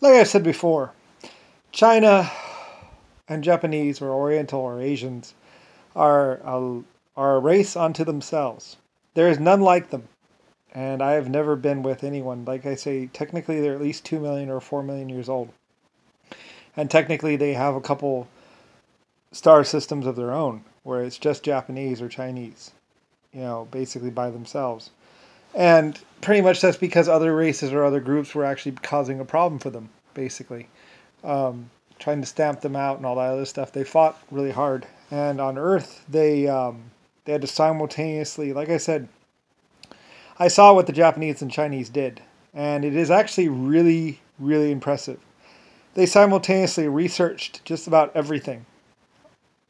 Like I said before, China and Japanese or Oriental or Asians are a race unto themselves. There is none like them. And I have never been with anyone. Like I say, technically they're at least 2 million or 4 million years old. And technically they have a couple star systems of their own, where it's just Japanese or Chinese, basically by themselves. And pretty much that's because other races or other groups were actually causing a problem for them, basically. Trying to stamp them out and all that other stuff. They fought really hard. And on Earth, they had to simultaneously, like I said, I saw what the Japanese and Chinese did. And it is actually really, really impressive. They simultaneously researched just about everything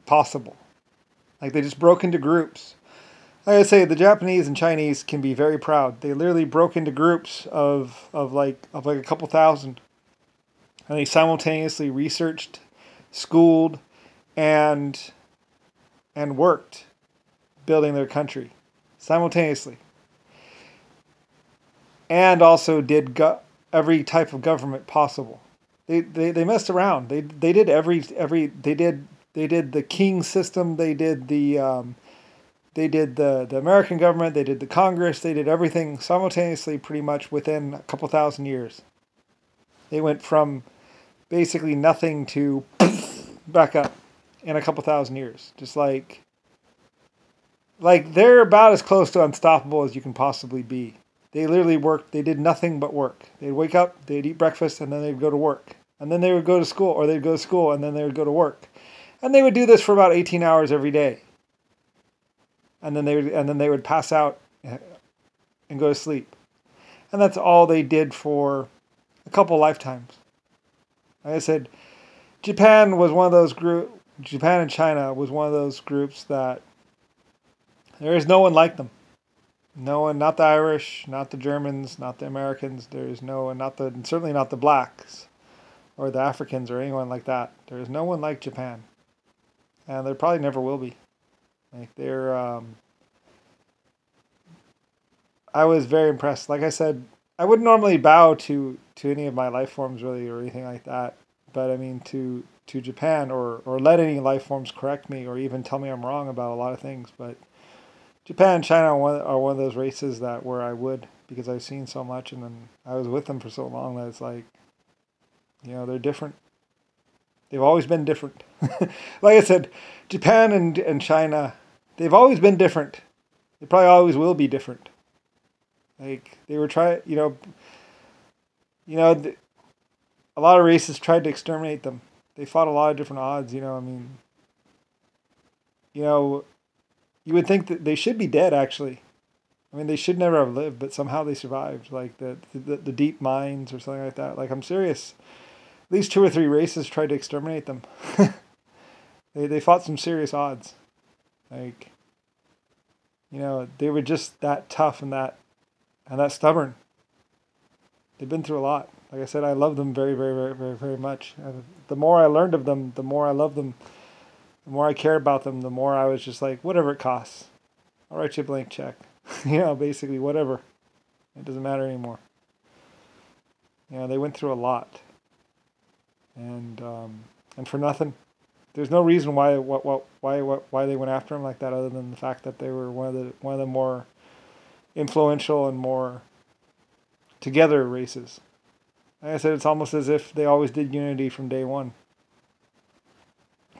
possible. Like they just broke into groups. Like I say, the Japanese and Chinese can be very proud. They literally broke into groups of like a couple thousand. And they simultaneously researched, schooled, and worked building their country simultaneously. And also did every type of government possible. They messed around. They did they did the king system. They did the American government. They did the Congress. They did everything simultaneously, pretty much within a couple thousand years. They went from basically nothing to back up in a couple thousand years. Just like they're about as close to unstoppable as you can possibly be. They literally worked. They did nothing but work. They'd wake up, they'd eat breakfast, and then they'd go to work. And then they would go to school, or they'd go to school, and then they would go to work. And they would do this for about 18 hours every day. And then they would pass out and go to sleep. And that's all they did for a couple lifetimes. Like I said, Japan was one of those groups. Japan and China was one of those groups that there is no one like them. No one, not the Irish, not the Germans, not the Americans. There is no one, certainly not the blacks or the Africans or anyone like that. There is no one like Japan, and there probably never will be. Like I was very impressed. Like I said, I wouldn't normally bow to any of my life forms really or anything like that. But I mean to Japan or let any life forms correct me or even tell me I'm wrong about a lot of things. But Japan and China are one of those races where I would, because I've seen so much and then I was with them for so long that it's like, they're different. They've always been different. Like I said, Japan and China, they've always been different. They probably always will be different. Like they were trying, a lot of races tried to exterminate them. They fought a lot of different odds. You would think that they should be dead, actually. I mean, they should never have lived, but somehow they survived. Like the deep mines or something like that. Like, I'm serious. At least 2 or 3 races tried to exterminate them. They fought some serious odds. Like, they were just that tough and that stubborn. They've been through a lot. Like I said, I love them very, very, very, very, very much. And the more I learned of them, the more I loved them. The more I care about them, the more I was just like, whatever it costs. I'll write you a blank check. Basically, whatever. It doesn't matter anymore. They went through a lot. And for nothing. There's no reason why they went after him like that, other than the fact that they were one of the more influential and more together races. Like I said, it's almost as if they always did unity from day one.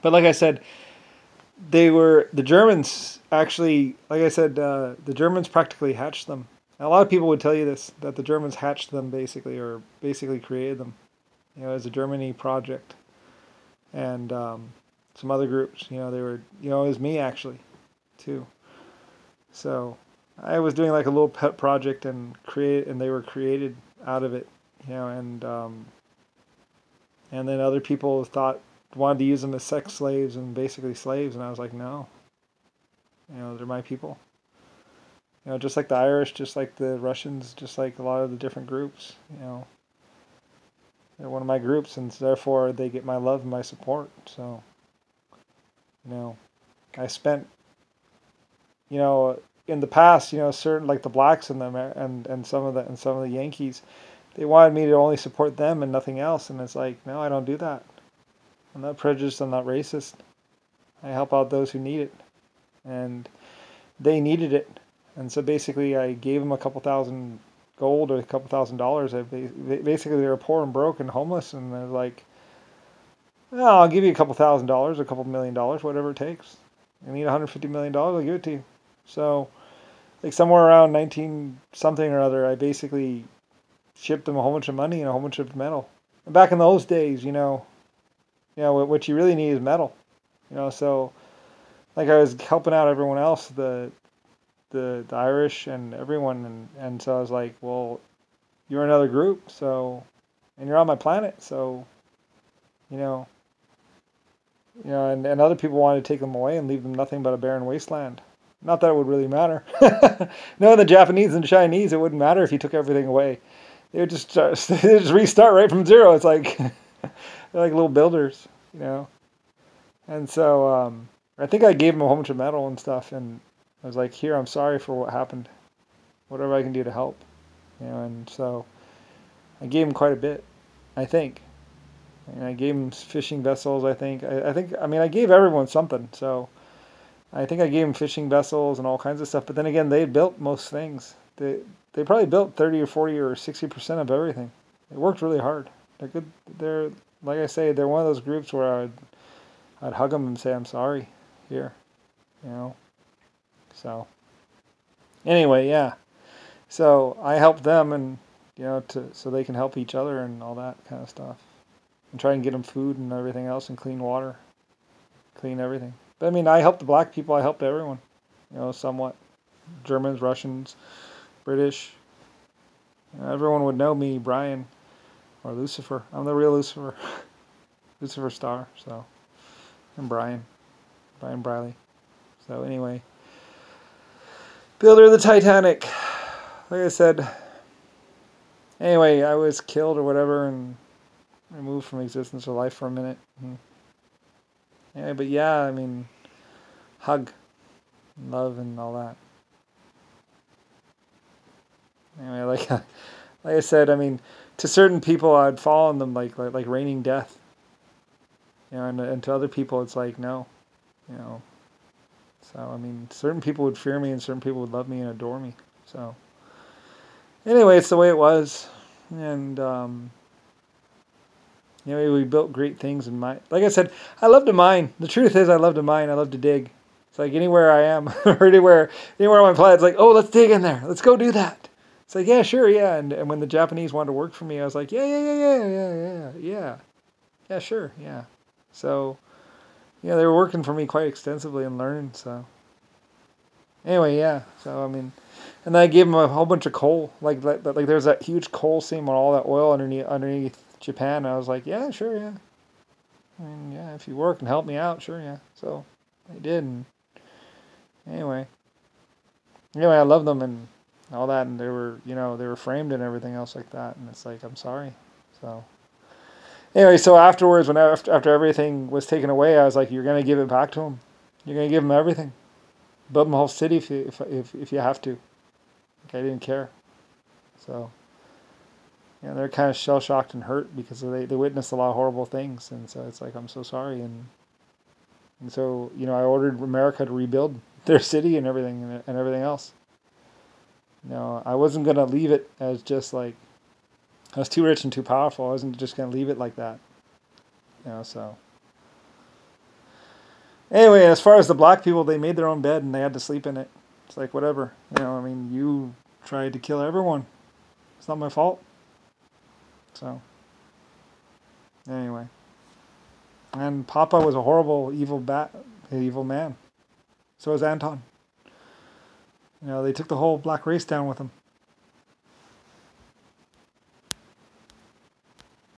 But like I said, the Germans actually, like I said, the Germans practically hatched them. And a lot of people would tell you this, that the Germans hatched them basically, or basically created them, as a Germany project. And some other groups, they were, it was me actually, too. So I was doing like a little pet project and they were created out of it, and then other people wanted to use them as sex slaves and basically slaves, and I was like, no. They're my people. Just like the Irish, just like the Russians, just like a lot of the different groups, they're one of my groups, and therefore they get my love and my support. So, I spent, in the past, certain like the blacks and some of the Yankees, they wanted me to only support them and nothing else. And it's like, no, I don't do that. I'm not prejudiced. I'm not racist. I help out those who need it. And they needed it. And so basically I gave them a couple thousand gold or a couple $1,000s. Basically they were poor and broke and homeless. And they're like, oh, I'll give you a couple $1,000s, a couple $1 million, whatever it takes. I need $150 million, I'll give it to you. So, like somewhere around 19 something or other, I basically shipped them a whole bunch of money and a whole bunch of metal. And back in those days, what you really need is metal. So like I was helping out everyone else, the Irish and everyone, and so I was like, well, you're another group, so, and you're on my planet, so, and other people wanted to take them away and leave them nothing but a barren wasteland. Not that it would really matter. No, the Japanese and Chinese, it wouldn't matter if you took everything away. They would just restart right from zero. It's like they're like little builders, And so I think I gave them a whole bunch of metal and stuff, and I was like, here, I'm sorry for what happened. Whatever I can do to help, And so I gave them quite a bit, I think. And I gave them fishing vessels, I think. I gave everyone something, so I think I gave them fishing vessels and all kinds of stuff. But then again, they built most things. They probably built 30 or 40 or 60% of everything. They worked really hard. They're good. They're, like I say, they're one of those groups where I'd hug them and say, I'm sorry here, So anyway, yeah. So I helped them and, so they can help each other and all that kind of stuff. And try and get them food and everything else and clean water, clean everything. But I helped the black people. I helped everyone, somewhat. Germans, Russians, British. Everyone would know me, Brian, or Lucifer. I'm the real Lucifer, Lucifer Star. So, I'm Brian Briley. So anyway, builder of the Titanic. Like I said. Anyway, I was killed or whatever and removed from existence or life for a minute. Anyway, but yeah, hug, love, and all that. Anyway, like I said, to certain people, I'd fall on them like raining death. And to other people, it's like no, So certain people would fear me, and certain people would love me and adore me. So anyway, it's the way it was, and we built great things in mine. Like I said, I love to mine. The truth is, I love to mine. I love to dig. It's like anywhere I am, or anywhere on my planet, it's like, oh, let's dig in there. Let's go do that. It's like, yeah, sure, yeah. And when the Japanese wanted to work for me, I was like, yeah, sure, yeah. So, they were working for me quite extensively and learning. So, anyway, yeah. So and then I gave them a whole bunch of coal. Like there's that huge coal seam with all that oil underneath Japan. I was like, yeah, sure, yeah. Yeah, if you work and help me out, sure, yeah. So they did. And anyway, I love them and all that, and they were framed and everything else like that. And it's like, I'm sorry. So anyway, so afterwards, after everything was taken away, I was like, you're gonna give it back to them. You're gonna give them everything. Build them a whole city if you have to. Like, I didn't care. So. They're kind of shell-shocked and hurt because they witnessed a lot of horrible things, and so it's like, I'm so sorry, and so I ordered America to rebuild their city and everything else. I wasn't gonna leave it as just like I was too rich and too powerful. I wasn't just gonna leave it like that. So anyway, as far as the black people, they made their own bed and they had to sleep in it. It's like whatever. You tried to kill everyone. It's not my fault. So, anyway. And Papa was a horrible, evil man. So was Anton. They took the whole black race down with him.